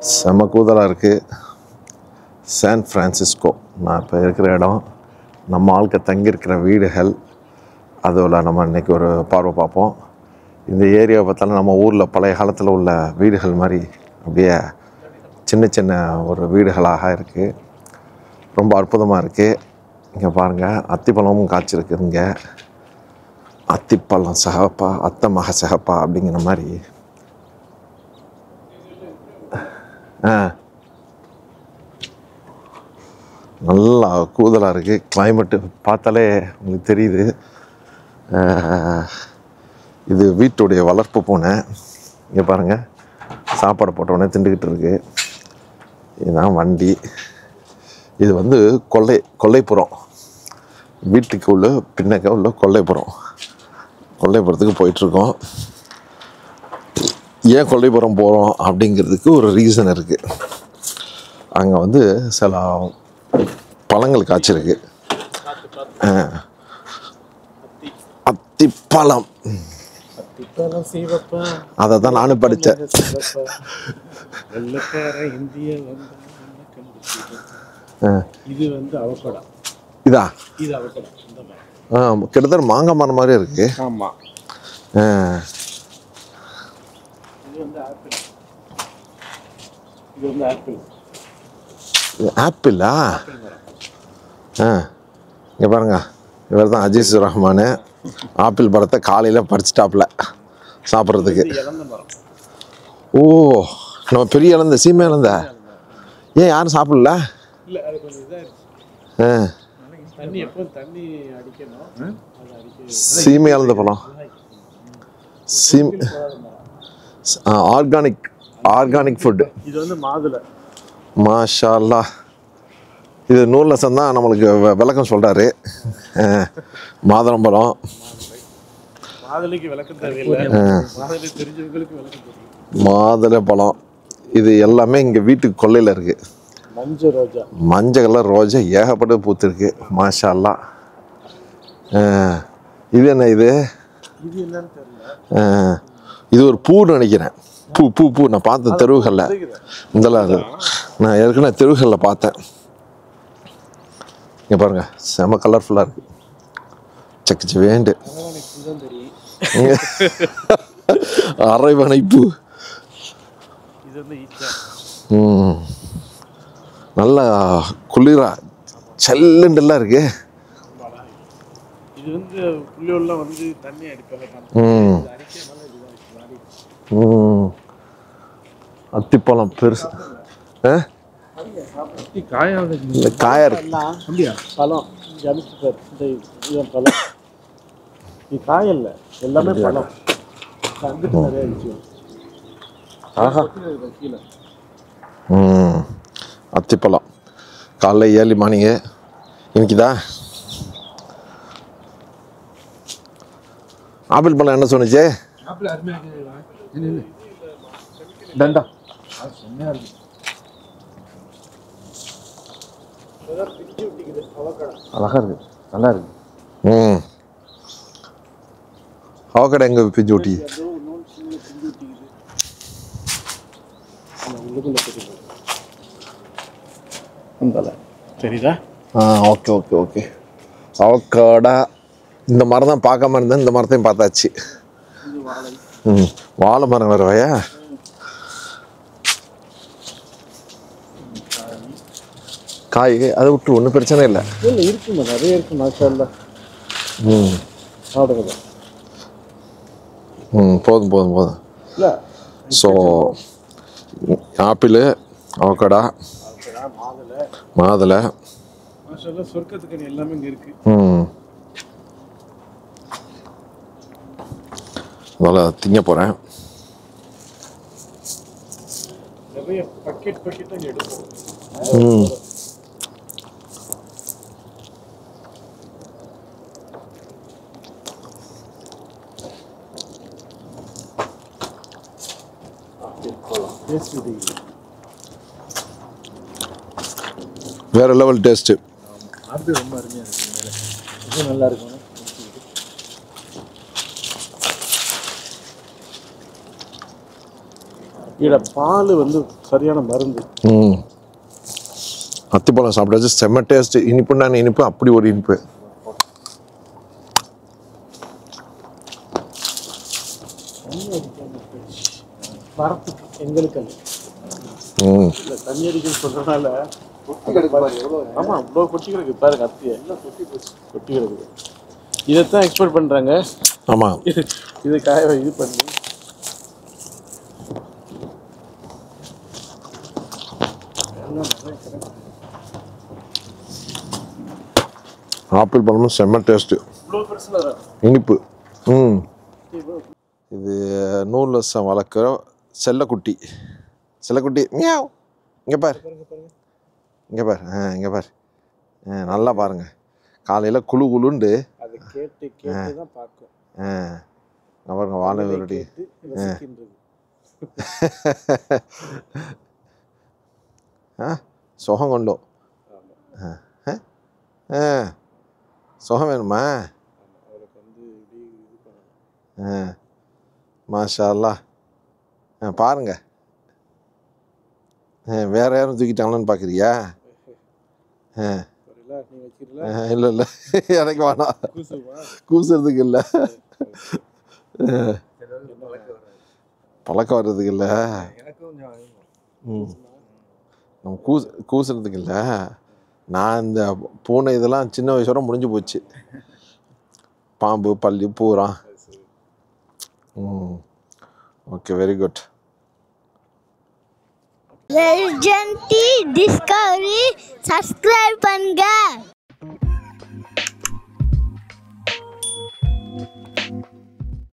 செம கூதலாக இருக்குது. San Francisco நான் இப்போ இருக்கிற இடம், நம்ம ஆளுக்க தங்கியிருக்கிற வீடுகள், அதில் நம்ம இன்றைக்கி ஒரு பார்வை பார்ப்போம். இந்த ஏரியாவை பார்த்தாலும் நம்ம ஊரில் பழைய காலத்தில் உள்ள வீடுகள் மாதிரி அப்படியே சின்ன சின்ன ஒரு வீடுகளாக இருக்குது. ரொம்ப அற்புதமாக இருக்குது. இங்கே பாருங்கள், அத்திப்பழமும் காய்ச்சிருக்கு. இங்கே அத்திப்பழம் சகப்பா அத்தை மக சகப்பா அப்படிங்கிற மாதிரி. நல்லா கூதலாக இருக்குது. கிளைமேட்டு பார்த்தாலே உங்களுக்கு தெரியுது. இது வீட்டுடைய வளர்ப்பு பூனை. இங்கே பாருங்கள், சாப்பாடு போட்டவுடனே திண்டுக்கிட்டு இருக்கு. இதுதான் வண்டி. இது வந்து கொல்லைப்புறம், வீட்டுக்கு உள்ள பின்னக்க உள்ள கொல்லைப்புறத்துக்கு போயிட்டுருக்கோம். ஏன் கொல்லைப்புறம் போகிறோம் அப்படிங்கிறதுக்கு ஒரு ரீசன் இருக்குது. அங்கே வந்து சில பழங்கள் காய்ச்சிருக்கு. அத்திப்பழம், அதை தான் நானும் படித்தேன். இது வந்து அவகோடா. இதா? இது அவகோடா. கிட்டத்தட்ட மாங்காய் மரம் மாதிரி இருக்கு. ஆமா. இது வந்து ஆப்பிள். இது வந்து ஆப்பிள். ஆப்பிளா? இங்கே பாருங்க, இவர் தான் அஜீஸ் ரஹ்மான். ஆப்பிள் பழத்தை காலையில் பறிச்சிட்டாப்புல சாப்பிட்றதுக்கு. ஓ, நம்ம பெரிய இழந்த சீமை இழந்த ஏன் யாரும் சாப்பிடல? இல்லை, அது கொஞ்சம் இதாகிடுச்சு. தண்ணி எப்போ தண்ணி அடிக்கணும். சீமை இழந்த பழம், ஆர்கானிக் ஃபுட்டு. இது வந்து மாதுளை. மாஷா அல்லாஹ். இது நூல்லசன் தான் நம்மளுக்கு விளக்கம் சொல்கிறாரு. மாதுளம்பழம், மாதுளைக்கு விளக்கம் தேவையில்லை, மாதுளை தெரிஞ்சவங்களுக்கு விளக்கம் தெரியும். மாதுளை பழம் இது எல்லாமே இங்கே வீட்டுக்கு கொல்லையில் இருக்குது. மஞ்சள் கலர் ரோஜா ஏகப்பட்ட பூத்துருக்கு. மாஷா அல்லாஹ். இது என்ன? இது என்னன்னு தெரியல. இது ஒரு பூன்னு நினைக்கிறேன். பூ நான் பார்த்தேன் தெருவுகளில். இதெல்லாம் நான் ஏற்கனவே தெருவுகளில் பார்த்தேன். இங்கே பாருங்கள், செம கலர்ஃபுல்லாக இருக்குது. சக்கிச்சு வேண்டு அரைவணைப்பூ. நல்லா குளிரா செல்லுண்டெல்லாம் இருக்கு. இது வந்து புள்ளியோலாம் வந்து தண்ணி அடிக்கல. அத்திப்பழம் பெருசு. காயா இருக்கு. பழம் பழம். இது காய் இல்லை, எல்லாமே பழம். அங்கிட்டு நிறைய விஷயம். கீழே அத்திப்பழம் காலைல 7 மணிக்கு இன்னைக்குதா. ஆப்பிள் பழம் என்ன சொன்னிச்சு? டண்டா அழகா இருக்கு, நல்லா இருக்கு. அவகடை எங்க பிஞ்சு ஊட்டி? தெரியுதா? Okay okay okay. அவகடா இந்த மரம் தான் பார்க்காம இருந்தேன். இந்த மரத்தையும் பார்த்தாச்சு. வாழை மரம் வருவாயா? காய் அதை விட்டு ஒன்றும் பிரச்சனை இல்லை. இருக்குமா, நிறைய இருக்கு. மாஷா அல்லாஹ். போதும். இல்லை, ஸோ ஆப்பிள், அவகடா, மாதுளை, சொர்க்கத்துக்கு எல்லாமே இங்கே இருக்கு. அதனால் திங்க போகிறேன். நிறைய பக்கெட்டாக எடுப்போம். வேற லெவல் டேஸ்ட்டு. ஆப்பிள் ரொம்ப அருமையாக இருக்கு. இது நல்லா இருக்கும். இதில் பால் வந்து சரியான மருந்து. அத்திப்பழம் சாப்பிட்டாச்சு செம்ம டேஸ்ட்டு. இனிப்புண்டான இனிப்பு, அப்படி ஒரு இனிப்பு. மரத்துக்கு எங்களுக்கு இல்லை தண்ணி அடிக்க சொல்கிறதுனால ஆமாம் இவ்வளோ கொட்டி கிடக்கு பாருங்க. அத்தியை எல்லாம் கொட்டி கிடக்குது. இதைத்தான் எக்ஸ்போர்ட் பண்ணுறாங்க. ஆமாம், இதை காய இது பண்ணி ஆப்பிள் பழமும் செம்ம டேஸ்ட்டு, இவ்வளோ பெருசில் இனிப்பு. இது நூல் ரசம் வளர்க்குற செல்லக்குட்டி. செல்லக்குட்டி மியாவ். இங்கே பார், இங்கே பார், இங்கே பார். நல்லா பாருங்க. காலையில் குழு குழுண்டு அதை கேட்டு கேட்டு தான் பார்க்கும். பாருங்க வாழை வருடி. சுகம் கொண்டோம். சுகம் வேணுமா? மாஷா அல்லாஹ். பாருங்க, வேற யாரும் தூக்கிட்டாங்களான்னு பார்க்குறியா? இல்லை இல்லை, எனக்கு வேணாம், கூசுறதுக்கு இல்லை, பழக்கம் வர்றதுக்கு இல்லை, நம்ம கூசுறதுக்கு இல்லை. நான் இந்த பூனை இதெல்லாம் சின்ன வயசோட முடிஞ்சு போச்சு. பாம்பு பல்லி பூரா. Okay, very good. Legend Discovery subscribe பண்ணுங்க.